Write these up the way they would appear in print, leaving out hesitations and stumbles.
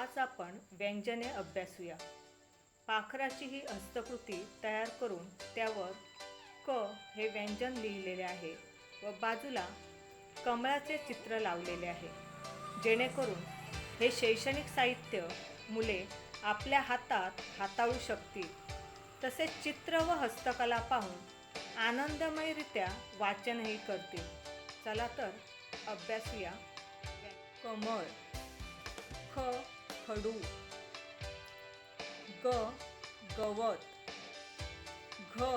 आज आपण व्यंजने अभ्यासूया. पाखराची ही हस्तकृती तयार करून त्यावर क हे व्यंजन लिहिलेले आहे व बाजूला कमळाचे चित्र लावलेले आहे, जेणेकरून हे शैक्षणिक साहित्य मुले आपल्या हातात हाताळू शकतील. तसेच चित्र व हस्तकला पाहून आनंदमयरित्या वाचनही करतील. चला तर अभ्यासूया. कमळ. ख खडू. ग गवत. घ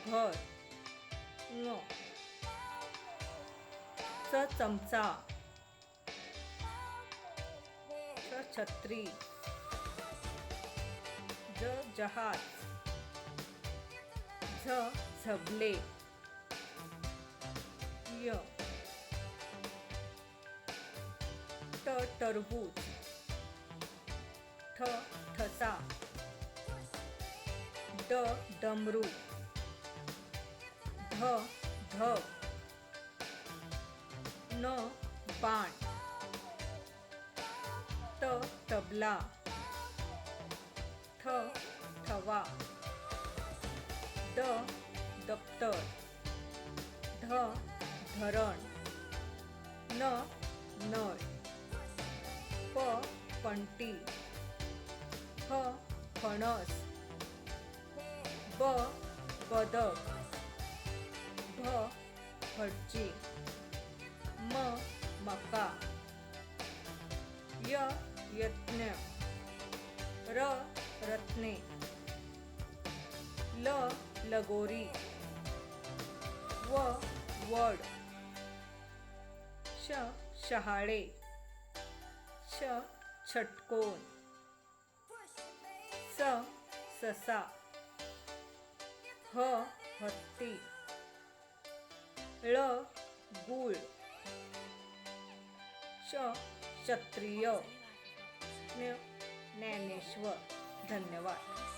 घर. ङ च चमचा. छ छत्री. ज जहाज. झ झबले. य ट टरबूज. ठ ठसा. ड डमरू. ढ ढग. न बाण. ट तबला. ठ थवा. ड दप्तर. ढ धरण. न नळ. प पंटी. फ फणस. ब बदक. भ भटजी. म मका. य यज्ञ. र रत्ने. ल लगोरी. व वड. श शहाळे. ष षटकोन. स ससा. ह हत्ती. ळ गूळ. श क्षत्रिय. ज्ञानेश्वर. धन्यवाद.